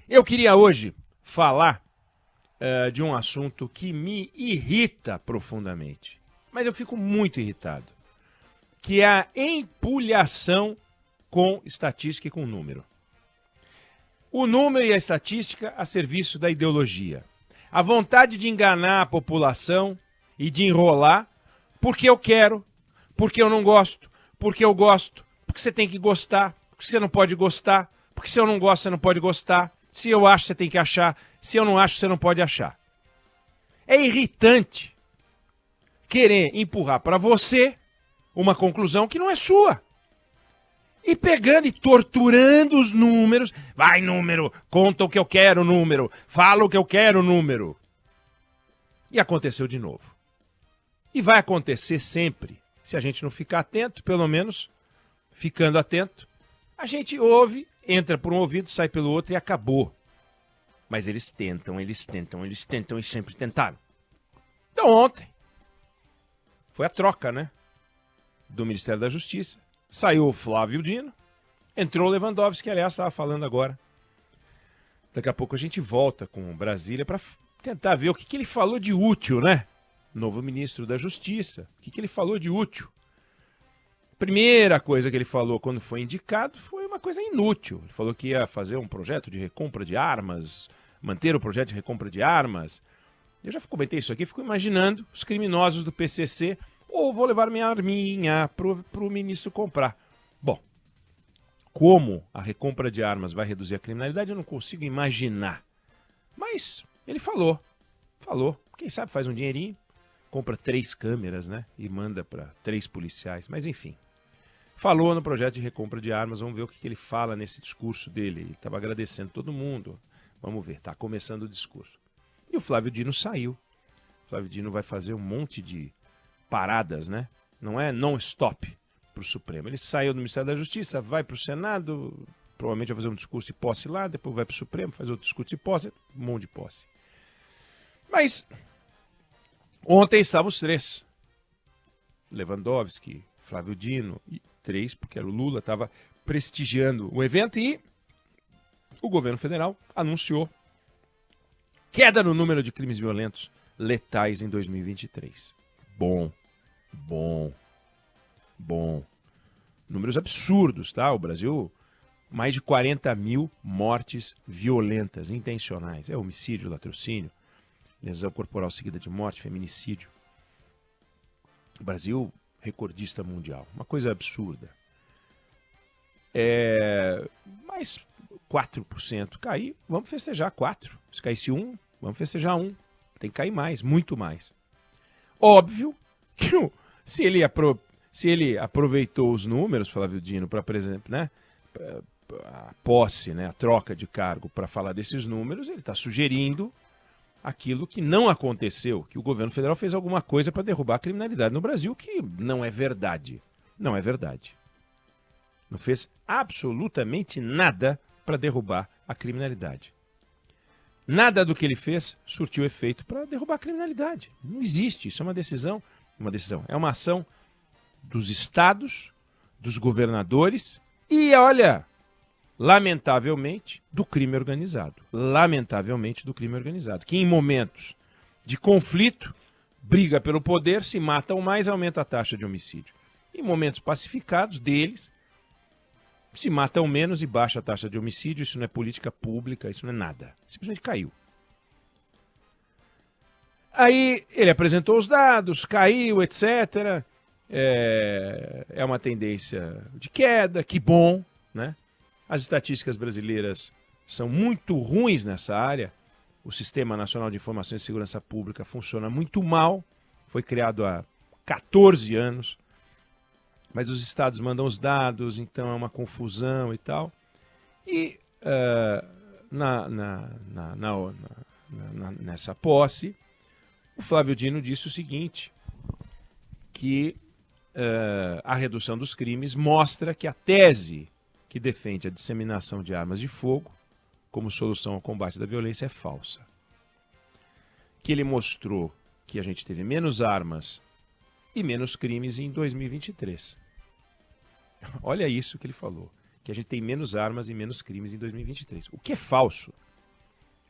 Eu queria hoje falar de um assunto que me irrita profundamente, mas eu fico muito irritado, que é a empulhação com estatística e com número. O número e a estatística a serviço da ideologia. A vontade de enganar a população e de enrolar porque eu quero, porque eu não gosto, porque eu gosto, porque você tem que gostar, porque você não pode gostar, porque se eu não gosto você não pode gostar, se eu acho você tem que achar, se eu não acho você não pode achar. É irritante querer empurrar para você uma conclusão que não é sua. E pegando e torturando os números. Vai, número, conta o que eu quero, número. Fala o que eu quero, número. E aconteceu de novo. E vai acontecer sempre. Se a gente não ficar atento, pelo menos ficando atento, a gente ouve, entra por um ouvido, sai pelo outro e acabou. Mas eles tentam e sempre tentaram. Então ontem foi a troca, né? Do Ministério da Justiça. Saiu o Flávio Dino, entrou o Lewandowski, aliás, estava falando agora. Daqui a pouco a gente volta com Brasília para tentar ver o que ele falou de útil, né? Novo ministro da Justiça. O que ele falou de útil? Primeira coisa que ele falou quando foi indicado foi uma coisa inútil. Ele falou que ia fazer um projeto de recompra de armas, manter o projeto de recompra de armas. Eu já comentei isso aqui, fico imaginando os criminosos do PCC... ou vou levar minha arminha pro ministro comprar. Bom, como a recompra de armas vai reduzir a criminalidade, eu não consigo imaginar. Mas ele falou. Quem sabe faz um dinheirinho, compra 3 câmeras, né? E manda para 3 policiais. Mas enfim, falou no projeto de recompra de armas. Vamos ver o que ele fala nesse discurso dele. Ele estava agradecendo todo mundo. Vamos ver, tá começando o discurso. E o Flávio Dino saiu. O Flávio Dino vai fazer um monte de paradas, né? Não é non-stop para o Supremo. Ele saiu do Ministério da Justiça, vai para o Senado, provavelmente vai fazer um discurso de posse lá, depois vai para o Supremo, faz outro discurso de posse, um monte de posse. Mas ontem estavam os 3. Lewandowski, Flávio Dino, e 3, porque era o Lula, estava prestigiando o evento e o governo federal anunciou queda no número de crimes violentos letais em 2023. Bom. Números absurdos, tá? O Brasil, mais de 40 mil mortes violentas, intencionais. É homicídio, latrocínio, lesão corporal seguida de morte, feminicídio. O Brasil, recordista mundial. Uma coisa absurda. Mas 4% cair, vamos festejar 4. Se caísse 1, vamos festejar 1. Tem que cair mais, muito mais. Óbvio que se ele aproveitou os números, Flávio Dino, para, por exemplo, né, a posse, né, a troca de cargo para falar desses números, ele está sugerindo aquilo que não aconteceu, que o governo federal fez alguma coisa para derrubar a criminalidade no Brasil, que não é verdade. Não é verdade. Não fez absolutamente nada para derrubar a criminalidade. Nada do que ele fez surtiu efeito para derrubar a criminalidade. Não existe. Isso é uma decisão. É uma ação dos estados, dos governadores e, olha, lamentavelmente, do crime organizado. Lamentavelmente, do crime organizado. Que em momentos de conflito, briga pelo poder, se matam mais, aumenta a taxa de homicídio. Em momentos pacificados deles, se matam menos e baixa a taxa de homicídio. Isso não é política pública, isso não é nada. Simplesmente caiu. Aí ele apresentou os dados, caiu, etc. É uma tendência de queda, que bom, né? As estatísticas brasileiras são muito ruins nessa área. O Sistema Nacional de Informação e Segurança Pública funciona muito mal. Foi criado há 14 anos. Mas os estados mandam os dados, então é uma confusão e tal. E nessa posse, o Flávio Dino disse o seguinte, que a redução dos crimes mostra que a tese que defende a disseminação de armas de fogo como solução ao combate da violência é falsa. Que ele mostrou que a gente teve menos armas e menos crimes em 2023. Olha isso que ele falou, que a gente tem menos armas e menos crimes em 2023. O que é falso?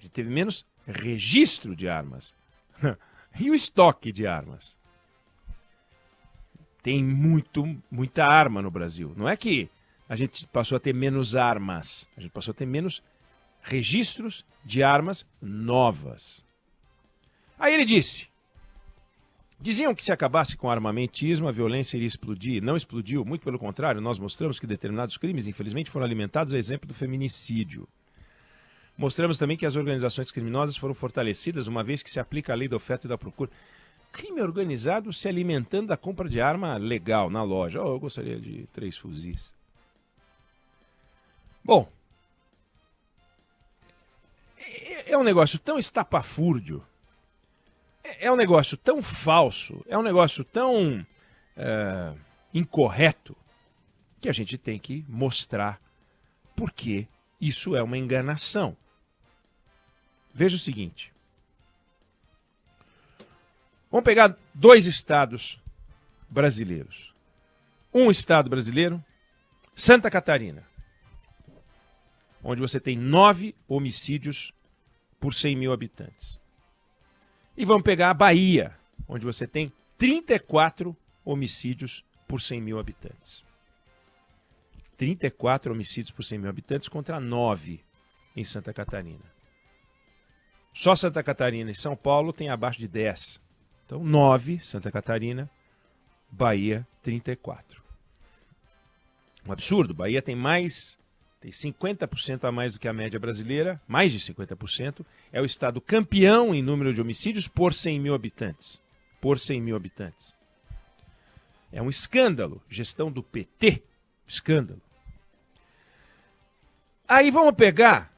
gente teve menos registro de armas. E o estoque de armas? Tem muita arma no Brasil. Não é que a gente passou a ter menos armas, a gente passou a ter menos registros de armas novas. Aí ele disse: diziam que se acabasse com o armamentismo, a violência iria explodir. Não explodiu, muito pelo contrário, nós mostramos que determinados crimes, infelizmente, foram alimentados, a exemplo do feminicídio. Mostramos também que as organizações criminosas foram fortalecidas, uma vez que se aplica a lei da oferta e da procura. Crime organizado se alimentando da compra de arma legal na loja. Oh, eu gostaria de 3 fuzis. Bom, é um negócio tão estapafúrdio, é um negócio tão falso, é um negócio tão incorreto, que a gente tem que mostrar porque isso é uma enganação. Veja o seguinte. Vamos pegar 2 estados brasileiros. Um estado brasileiro, Santa Catarina, onde você tem 9 homicídios por 100 mil habitantes. E vamos pegar a Bahia, onde você tem 34 homicídios por 100 mil habitantes. 34 homicídios por 100 mil habitantes contra 9 em Santa Catarina. Só Santa Catarina e São Paulo tem abaixo de 10. Então, 9, Santa Catarina, Bahia, 34. Um absurdo. Bahia tem 50% a mais do que a média brasileira, mais de 50%. É o estado campeão em número de homicídios por 100 mil habitantes. Por 100 mil habitantes. É um escândalo. Gestão do PT. Escândalo. Aí vamos pegar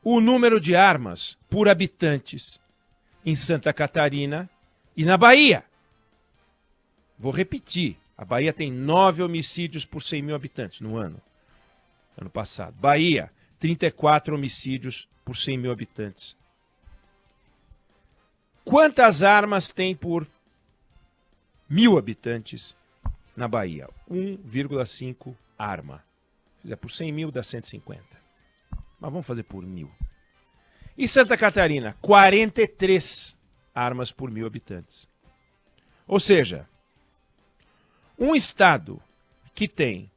o número de armas por habitantes em Santa Catarina e na Bahia. Vou repetir. A Bahia tem 9 homicídios por 100 mil habitantes no ano. Ano passado. Bahia, 34 homicídios por 100 mil habitantes. Quantas armas tem por 1.000 habitantes na Bahia? 1,5 arma. Se fizer por 100 mil, dá 150. Mas vamos fazer por 1.000. E Santa Catarina, 43 armas por 1.000 habitantes. Ou seja, um estado que tem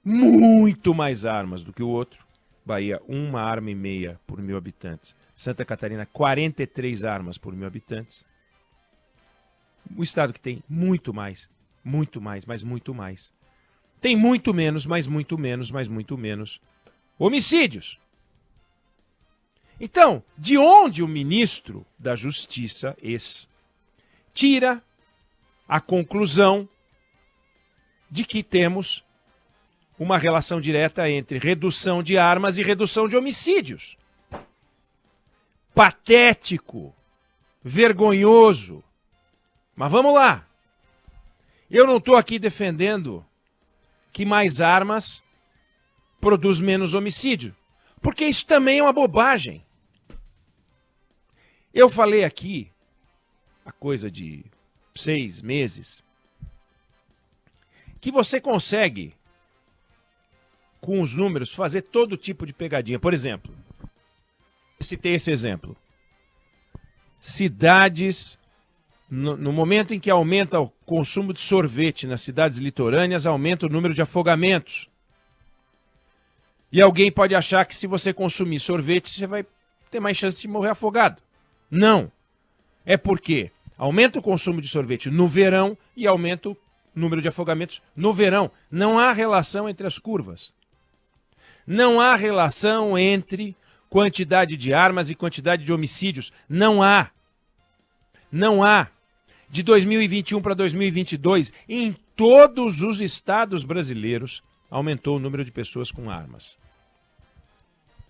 muito mais armas do que o outro, Bahia, 1,5 arma por 1.000 habitantes. Santa Catarina, 43 armas por 1.000 habitantes. O estado que tem muito mais, mas muito mais. Tem muito menos, mas muito menos homicídios. Então, de onde o ministro da Justiça, tira a conclusão de que temos uma relação direta entre redução de armas e redução de homicídios? Patético, vergonhoso. Mas vamos lá. Eu não estou aqui defendendo que mais armas produz menos homicídio, porque isso também é uma bobagem. Eu falei aqui, há coisa de 6 meses, que você consegue, com os números, fazer todo tipo de pegadinha. Por exemplo, citei esse exemplo. Cidades, no momento em que aumenta o consumo de sorvete nas cidades litorâneas, aumenta o número de afogamentos. E alguém pode achar que se você consumir sorvete, você vai ter mais chance de morrer afogado. Não. É porque aumenta o consumo de sorvete no verão e aumenta o número de afogamentos no verão. Não há relação entre as curvas. Não há relação entre quantidade de armas e quantidade de homicídios. Não há. Não há. De 2021 para 2022, em todos os estados brasileiros, aumentou o número de pessoas com armas.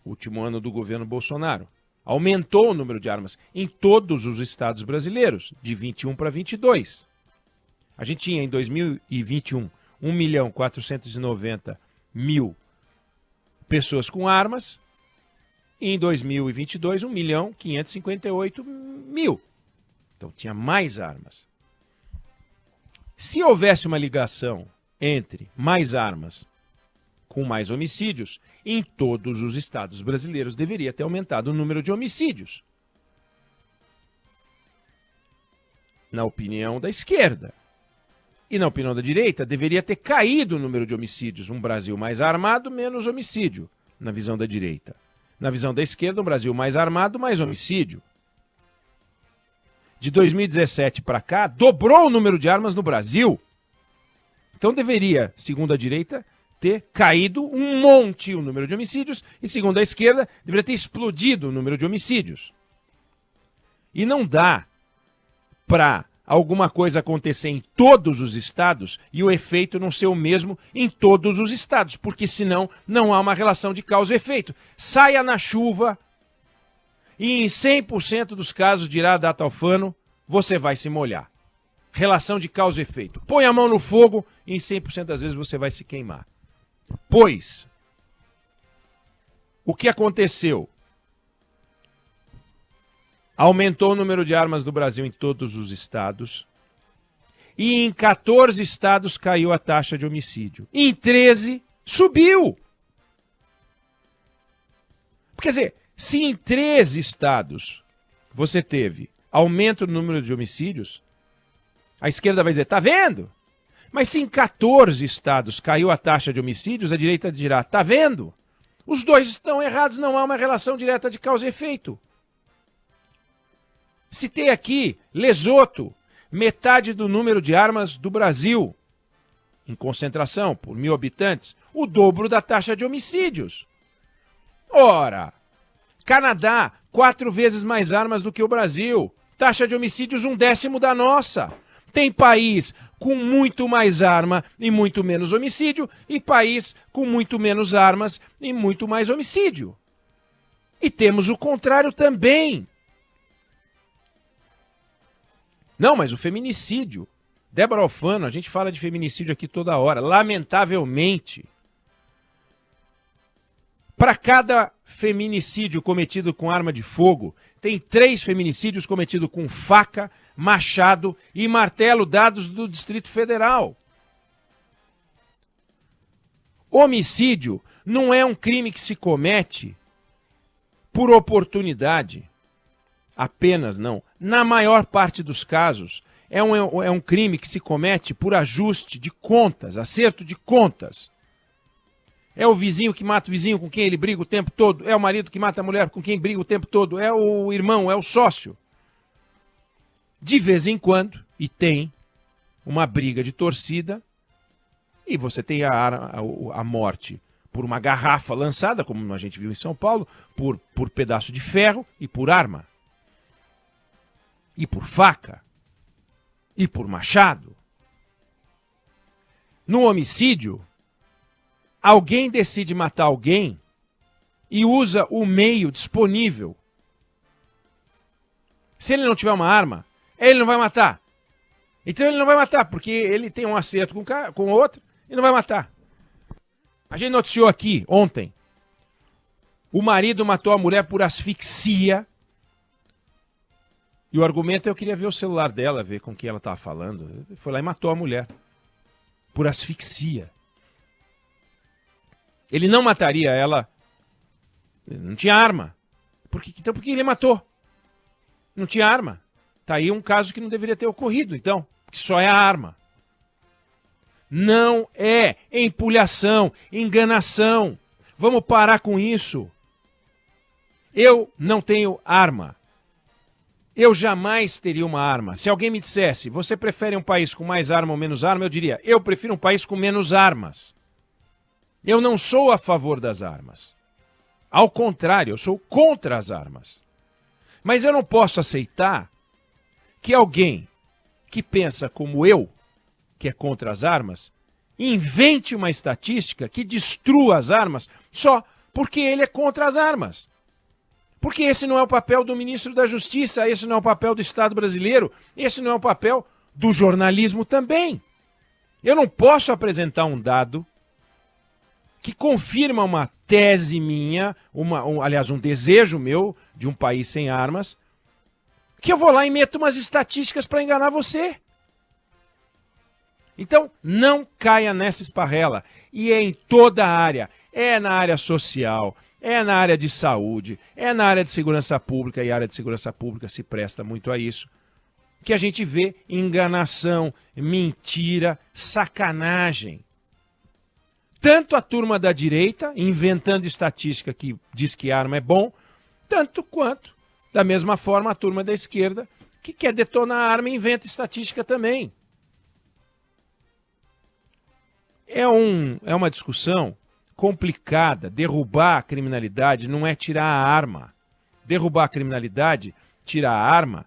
Último ano do governo Bolsonaro. Aumentou o número de armas em todos os estados brasileiros, de 21 para 22. A gente tinha em 2021 1.490.000 pessoas com armas, e em 2022 1.558.000. Então tinha mais armas. Se houvesse uma ligação entre mais armas com mais homicídios, em todos os estados brasileiros deveria ter aumentado o número de homicídios. Na opinião da esquerda. E na opinião da direita, deveria ter caído o número de homicídios. Um Brasil mais armado, menos homicídio, na visão da direita. Na visão da esquerda, um Brasil mais armado, mais homicídio. De 2017 para cá, dobrou o número de armas no Brasil. Então deveria, segundo a direita, ter caído um monte o número de homicídios e, segundo a esquerda, deveria ter explodido o número de homicídios. E não dá para alguma coisa acontecer em todos os estados e o efeito não ser o mesmo em todos os estados, porque senão não há uma relação de causa e efeito. Saia na chuva e em 100% dos casos, dirá a Data Alfano, você vai se molhar. Relação de causa e efeito. Põe a mão no fogo e em 100% das vezes você vai se queimar. Pois, o que aconteceu? Aumentou o número de armas do Brasil em todos os estados. E em 14 estados caiu a taxa de homicídio. Em 13, subiu. Quer dizer, se em 13 estados você teve aumento no número de homicídios, a esquerda vai dizer, tá vendo? Mas se em 14 estados caiu a taxa de homicídios, a direita dirá, tá vendo? Os dois estão errados, não há uma relação direta de causa e efeito. Citei aqui Lesoto, metade do número de armas do Brasil, em concentração por 1.000 habitantes, o dobro da taxa de homicídios. Ora, Canadá, 4 vezes mais armas do que o Brasil, taxa de homicídios 1/10 da nossa. Tem país com muito mais arma e muito menos homicídio, e país com muito menos armas e muito mais homicídio. E temos o contrário também. Não, mas o feminicídio. Débora Alfano, a gente fala de feminicídio aqui toda hora. Lamentavelmente, para cada feminicídio cometido com arma de fogo, tem 3 feminicídios cometidos com faca, machado e martelo, dados do Distrito Federal. Homicídio não é um crime que se comete por oportunidade. Apenas não. Na maior parte dos casos, é um crime que se comete por ajuste de contas, acerto de contas. É o vizinho que mata o vizinho com quem ele briga o tempo todo. É o marido que mata a mulher com quem briga o tempo todo. É o irmão, é o sócio. De vez em quando, e tem uma briga de torcida, e você tem a morte por uma garrafa lançada, como a gente viu em São Paulo, por pedaço de ferro e por arma. E por faca. E por machado. No homicídio, alguém decide matar alguém e usa o meio disponível. Se ele não tiver uma arma, ele não vai matar. Então ele não vai matar, porque ele tem um acerto com o outro e não vai matar. A gente noticiou aqui, ontem, o marido matou a mulher por asfixia. E o argumento é: eu queria ver o celular dela, ver com quem ela estava falando. Ele foi lá e matou a mulher por asfixia. Ele não mataria ela, não tinha arma. Então por que ele matou? Não tinha arma. Está aí um caso que não deveria ter ocorrido, então, que só é a arma. Não é empulhação, enganação. Vamos parar com isso. Eu não tenho arma. Eu jamais teria uma arma. Se alguém me dissesse, você prefere um país com mais arma ou menos arma, eu diria, eu prefiro um país com menos armas. Eu não sou a favor das armas. Ao contrário, eu sou contra as armas. Mas eu não posso aceitar que alguém que pensa como eu, que é contra as armas, invente uma estatística que destrua as armas só porque ele é contra as armas. Porque esse não é o papel do ministro da Justiça, esse não é o papel do Estado brasileiro, esse não é o papel do jornalismo também. Eu não posso apresentar um dado que confirma uma tese minha, aliás, um desejo meu de um país sem armas, que eu vou lá e meto umas estatísticas para enganar você. Então, não caia nessa esparrela. e é em toda a área. É na área social, é na área de saúde, é na área de segurança pública, e a área de segurança pública se presta muito a isso, que a gente vê enganação, mentira, sacanagem. Tanto a turma da direita, inventando estatística que diz que arma é bom, tanto quanto, da mesma forma, a turma da esquerda, que quer detonar a arma e inventa estatística também. É uma discussão complicada. Derrubar a criminalidade não é tirar a arma. Derrubar a criminalidade, tirar a arma,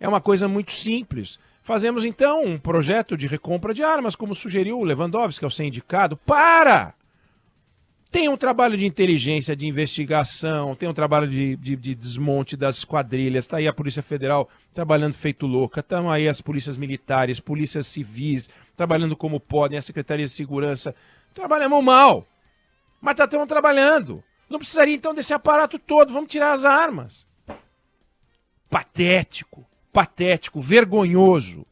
é uma coisa muito simples. Fazemos, então, um projeto de recompra de armas, como sugeriu o Lewandowski, ao ser indicado. Para! Tem um trabalho de inteligência, de investigação, tem um trabalho de desmonte das quadrilhas, está aí a Polícia Federal trabalhando feito louca, estão aí as polícias militares, polícias civis, trabalhando como podem, a Secretaria de Segurança. Trabalhamos mal, mas estamos trabalhando. Não precisaria, então, desse aparato todo, vamos tirar as armas. Patético. Patético, vergonhoso.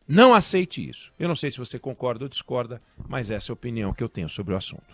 Não aceite isso. Eu não sei se você concorda ou discorda, mas essa é a opinião que eu tenho sobre o assunto.